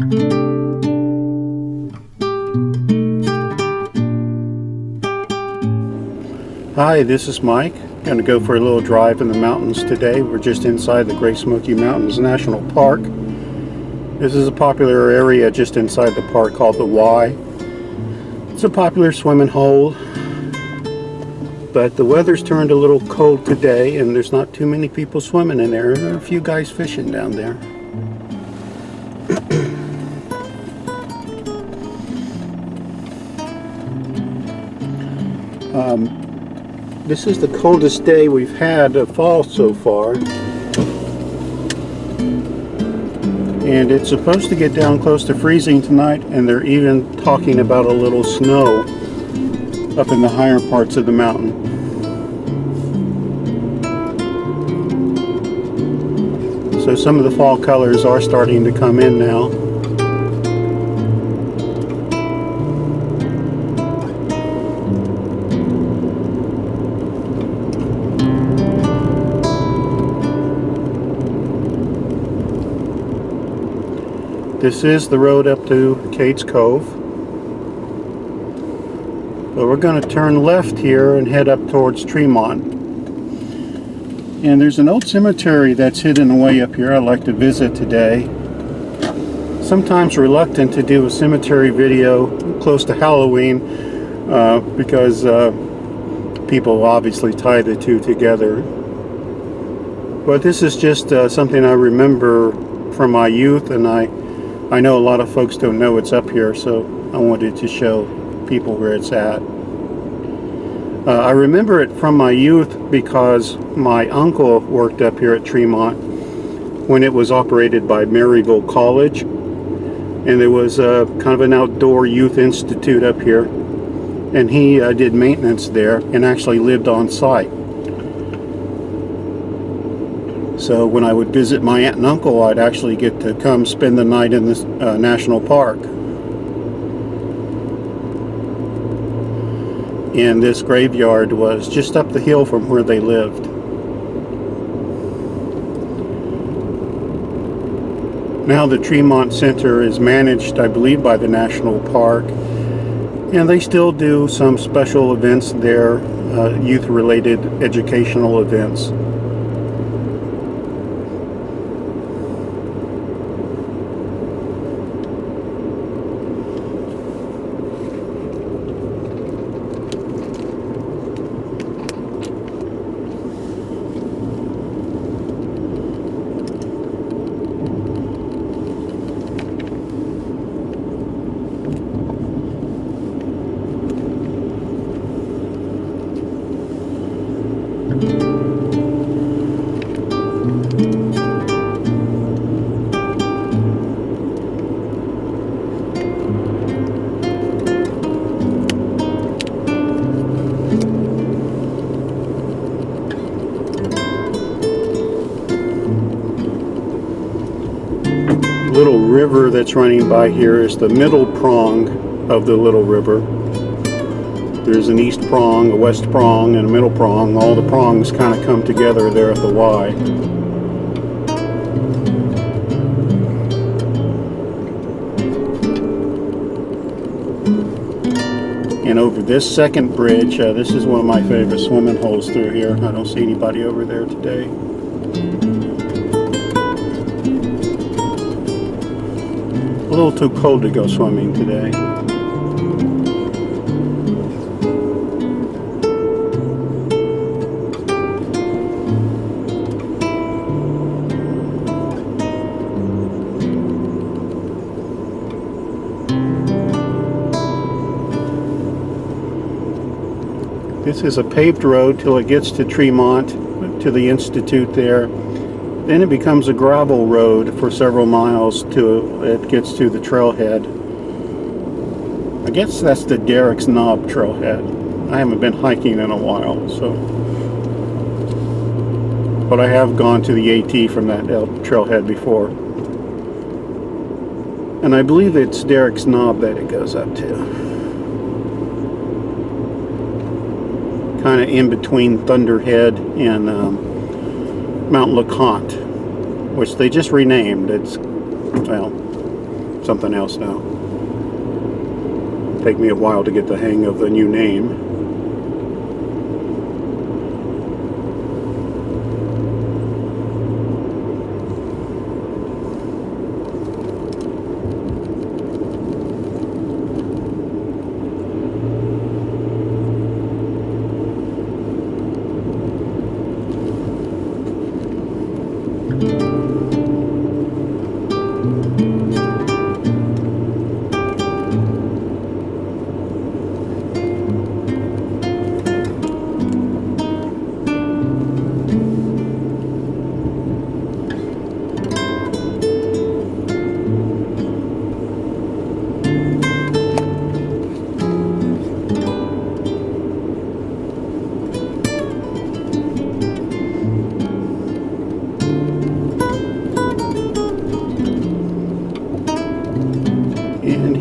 Hi, this is Mike. Going to go for a little drive in the mountains today. We're just inside the Great Smoky Mountains National Park. This is a popular area just inside the park called the Y. It's a popular swimming hole, but the weather's turned a little cold today and there's not too many people swimming in there. There are a few guys fishing down there. This is the coldest day we've had of fall so far, and it's supposed to get down close to freezing tonight, and they're even talking about a little snow up in the higher parts of the mountain. So some of the fall colors are starting to come in now. This is the road up to Cates Cove. But we're going to turn left here and head up towards Tremont. And there's an old cemetery that's hidden away up here I'd like to visit today. Sometimes reluctant to do a cemetery video close to Halloween because people obviously tie the two together. But this is just something I remember from my youth, and I know a lot of folks don't know it's up here, so I wanted to show people where it's at. I remember it from my youth because my uncle worked up here at Tremont when it was operated by Maryville College, and there was kind of an outdoor youth institute up here, and he did maintenance there and actually lived on site. So when I would visit my aunt and uncle, I'd actually get to come spend the night in this national park. And this graveyard was just up the hill from where they lived. Now the Tremont Center is managed, I believe, by the National Park, and they still do some special events there, youth-related educational events. Little river that's running by here is the middle prong of the little river. There's an east prong, a west prong, and a middle prong. All the prongs kind of come together there at the Y. And over this second bridge, this is one of my favorite swimming holes through here. I don't see anybody over there today. A little too cold to go swimming today. This is a paved road till it gets to Tremont, to the Institute there. Then it becomes a gravel road for several miles till it gets to the trailhead. I guess that's the Derrick's Knob trailhead. I haven't been hiking in a while, so. But I have gone to the AT from that trailhead before. And I believe it's Derrick's Knob that it goes up to. Kind of in between Thunderhead and Mount LeConte, which they just renamed. It's, well, something else now. Take me a while to get the hang of the new name.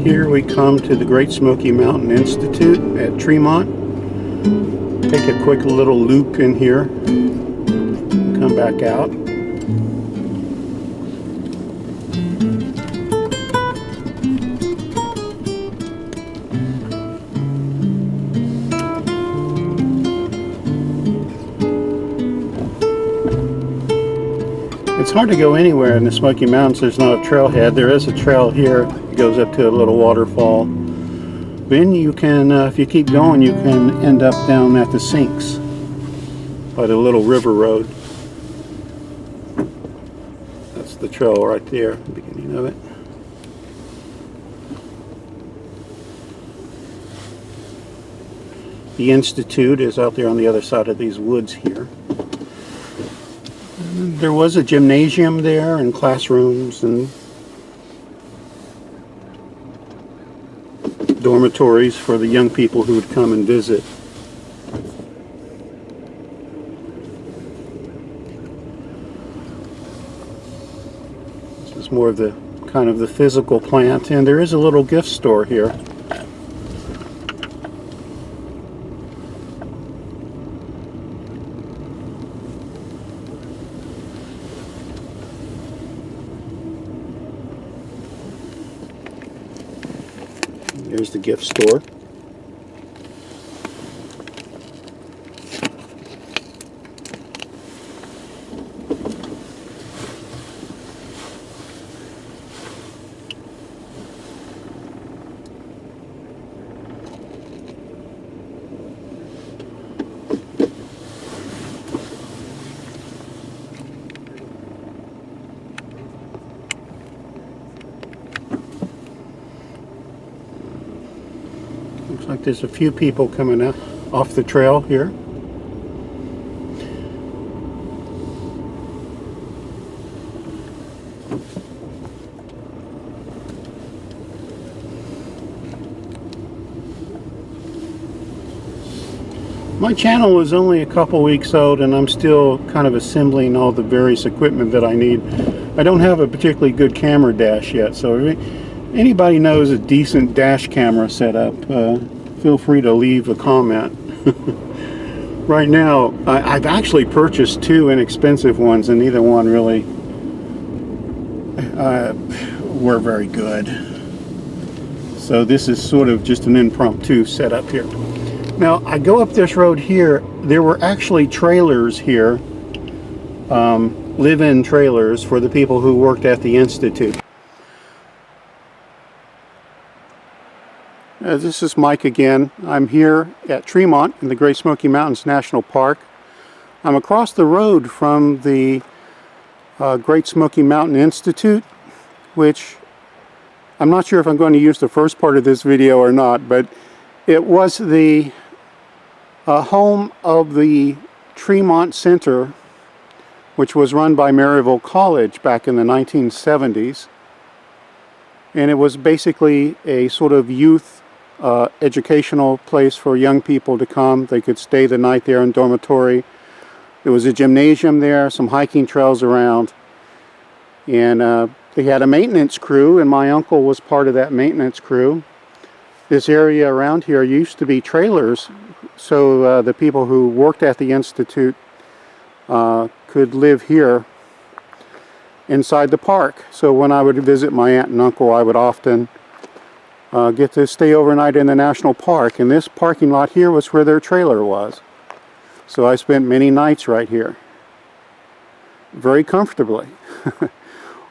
Here we come to the Great Smoky Mountain Institute at Tremont. Take a quick little loop in here, come back out. It's hard to go anywhere in the Smoky Mountains. There's not a trailhead. There is a trail here. It goes up to a little waterfall. Then you can, if you keep going, you can end up down at the sinks by the little river road. That's the trail right there, the beginning of it. The Institute is out there on the other side of these woods here. There was a gymnasium there and classrooms and dormitories for the young people who would come and visit. This is more of the kind of the physical plant, and there is a little gift store here. Here's the gift store. Looks like there's a few people coming out off the trail here. My channel is only a couple weeks old and I'm still kind of assembling all the various equipment that I need. I don't have a particularly good camera dash yet, so if anybody knows a decent dash camera setup, feel free to leave a comment. Right now, I've actually purchased two inexpensive ones and neither one really were very good. So this is sort of just an impromptu setup here. Now, I go up this road here, there were actually trailers here, live-in trailers for the people who worked at the Institute. This is Mike again. I'm here at Tremont in the Great Smoky Mountains National Park. I'm across the road from the Great Smoky Mountain Institute, which I'm not sure if I'm going to use the first part of this video or not, but it was the home of the Tremont Center, which was run by Maryville College back in the 1970s. And it was basically a sort of youth educational place for young people to come. They could stay the night there in dormitory. There was a gymnasium there, some hiking trails around, and they had a maintenance crew, and my uncle was part of that maintenance crew. This area around here used to be trailers, so the people who worked at the Institute could live here. inside the park. So when I would visit my aunt and uncle, I would often get to stay overnight in the national park. And this parking lot here was where their trailer was. So I spent many nights right here, very comfortably.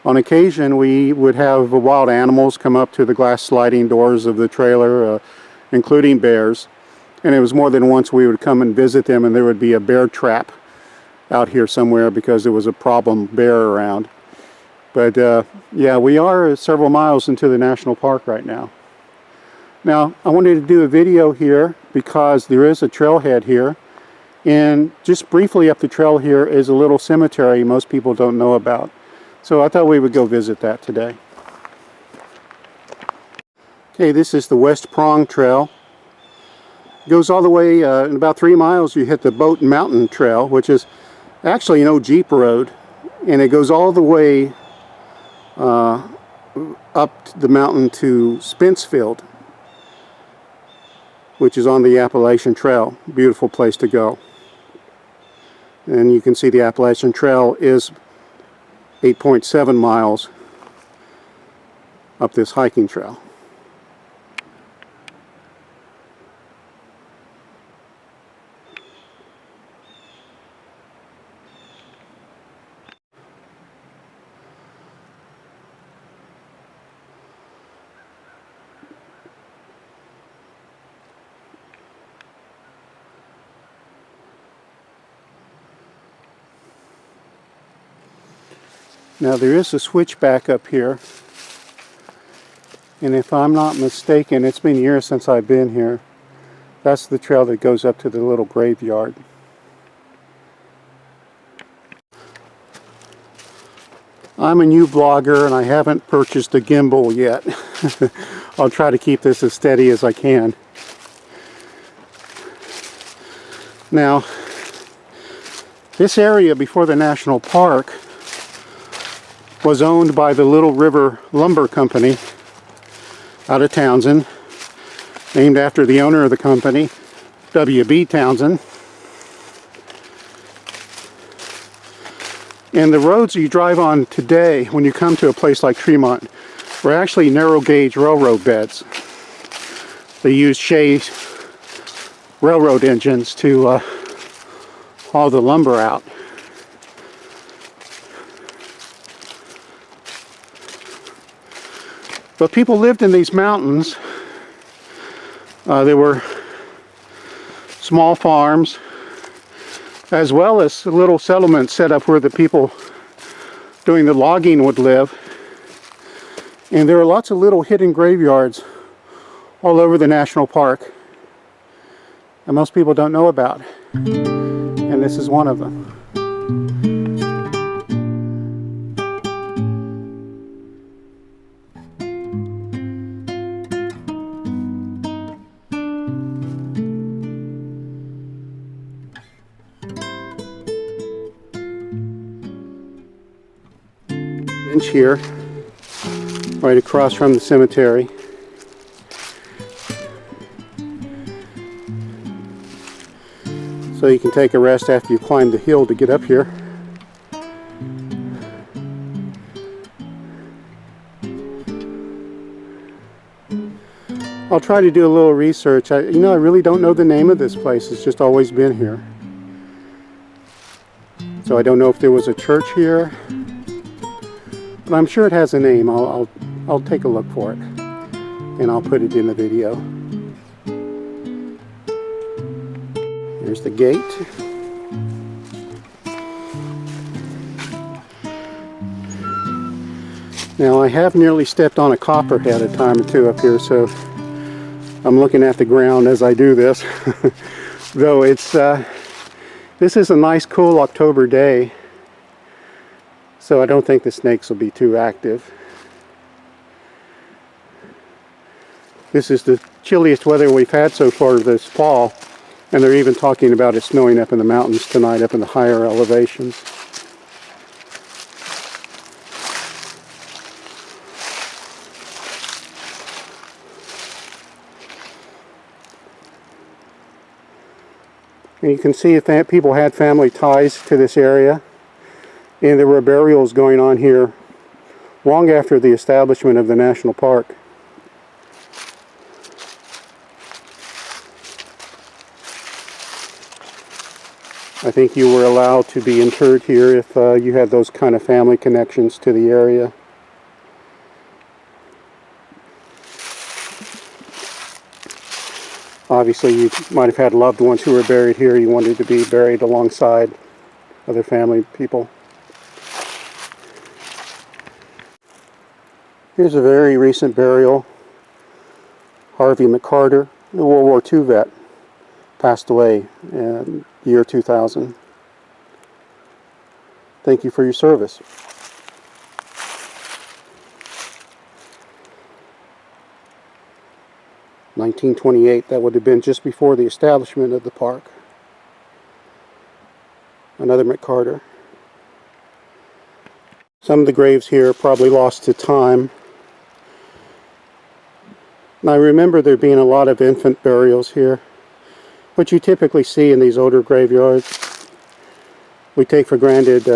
On occasion, we would have wild animals come up to the glass sliding doors of the trailer, including bears. And it was more than once we would come and visit them, and there would be a bear trap out here somewhere because there was a problem bear around. But yeah, we are several miles into the national park right now. Now, I wanted to do a video here because there is a trailhead here. And just briefly up the trail here is a little cemetery most people don't know about. So I thought we would go visit that today. Okay, this is the West Prong Trail. It goes all the way, in about 3 miles you hit the Boat and Mountain Trail, which is actually an old Jeep road. And it goes all the way up the mountain to Spencefield, which is on the Appalachian Trail. Beautiful place to go. And you can see the Appalachian Trail is 8.7 miles up this hiking trail. Now there is a switchback up here, and if I'm not mistaken, it's been years since I've been here. That's the trail that goes up to the little graveyard. I'm a new blogger and I haven't purchased a gimbal yet. I'll try to keep this as steady as I can. Now, this area before the national park was owned by the Little River Lumber Company out of Townsend, named after the owner of the company, W.B. Townsend. And the roads you drive on today when you come to a place like Tremont were actually narrow gauge railroad beds. They used Shay's railroad engines to haul the lumber out. But people lived in these mountains. There were small farms, as well as little settlements set up where the people doing the logging would live. And there are lots of little hidden graveyards all over the national park that most people don't know about. And this is one of them. Here, right across from the cemetery. So you can take a rest after you climb the hill to get up here. I'll try to do a little research. I really don't know the name of this place. It's just always been here. So I don't know if there was a church here. But I'm sure it has a name. I'll take a look for it, and I'll put it in the video. Here's the gate. Now I have nearly stepped on a copperhead a time or two up here, so I'm looking at the ground as I do this. Though it's this is a nice cool October day. So I don't think the snakes will be too active. This is the chilliest weather we've had so far this fall, and they're even talking about it snowing up in the mountains tonight, up in the higher elevations. And you can see if people had family ties to this area. And there were burials going on here long after the establishment of the national park. I think you were allowed to be interred here if you had those kind of family connections to the area. Obviously, you might have had loved ones who were buried here. You wanted to be buried alongside other family people. Here's a very recent burial. Harvey McCarter, a World War II vet, passed away in the year 2000. Thank you for your service. (1928), that would have been just before the establishment of the park. Another McCarter. Some of the graves here are probably lost to time. And I remember there being a lot of infant burials here, which you typically see in these older graveyards. We take for granted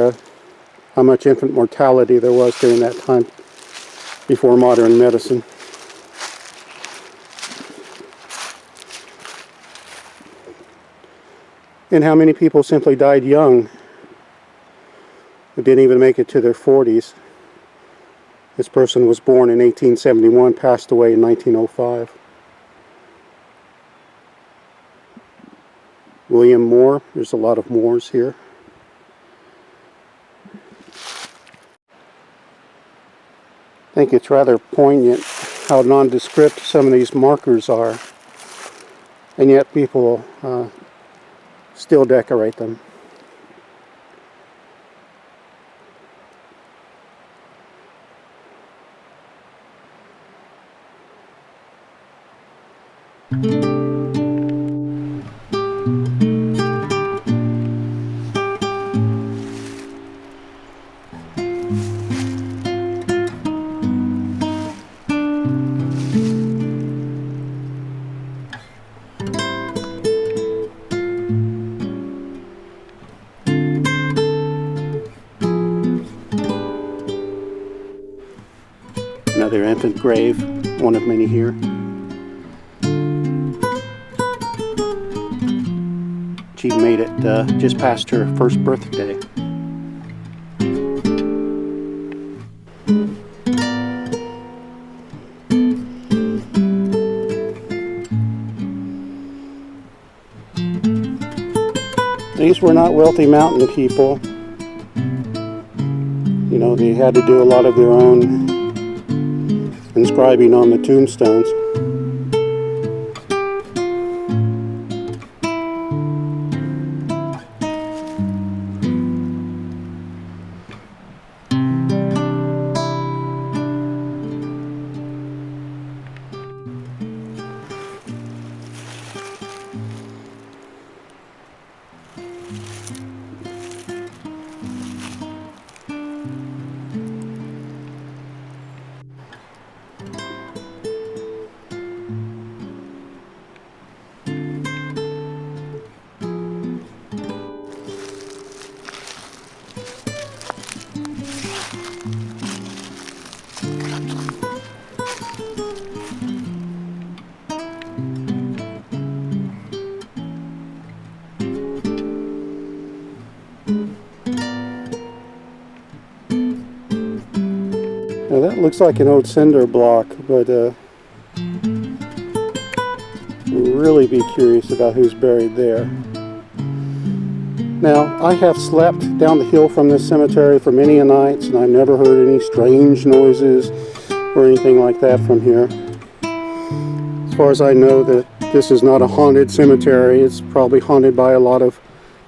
how much infant mortality there was during that time before modern medicine. And how many people simply died young who didn't even make it to their 40s. This person was born in 1871, passed away in 1905. William Moore, there's a lot of Moores here. I think it's rather poignant how nondescript some of these markers are, and yet people still decorate them. Another infant grave, one of many here. She made it just past her first birthday. These were not wealthy mountain people. You know, they had to do a lot of their own inscribing on the tombstones. Now that looks like an old cinder block, but really be curious about who's buried there. Now, I have slept down the hill from this cemetery for many a nights, and I've never heard any strange noises or anything like that from here. As far as I know, that this is not a haunted cemetery. It's probably haunted by a lot of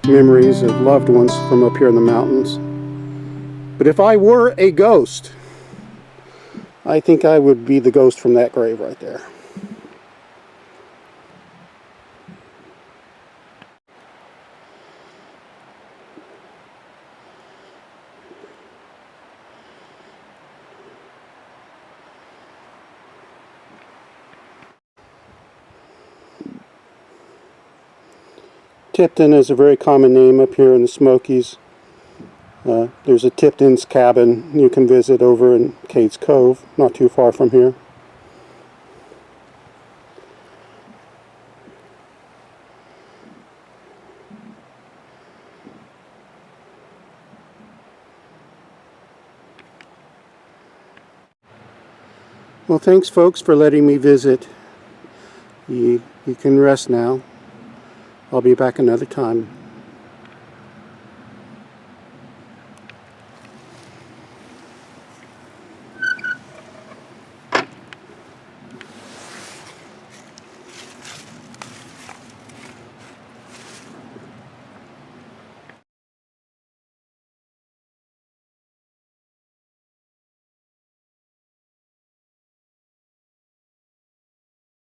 memories of loved ones from up here in the mountains. But if I were a ghost, I think I would be the ghost from that grave right there. Tipton is a very common name up here in the Smokies. There's a Tipton's cabin you can visit over in Cades Cove, not too far from here. Well, thanks folks for letting me visit. You can rest now. I'll be back another time.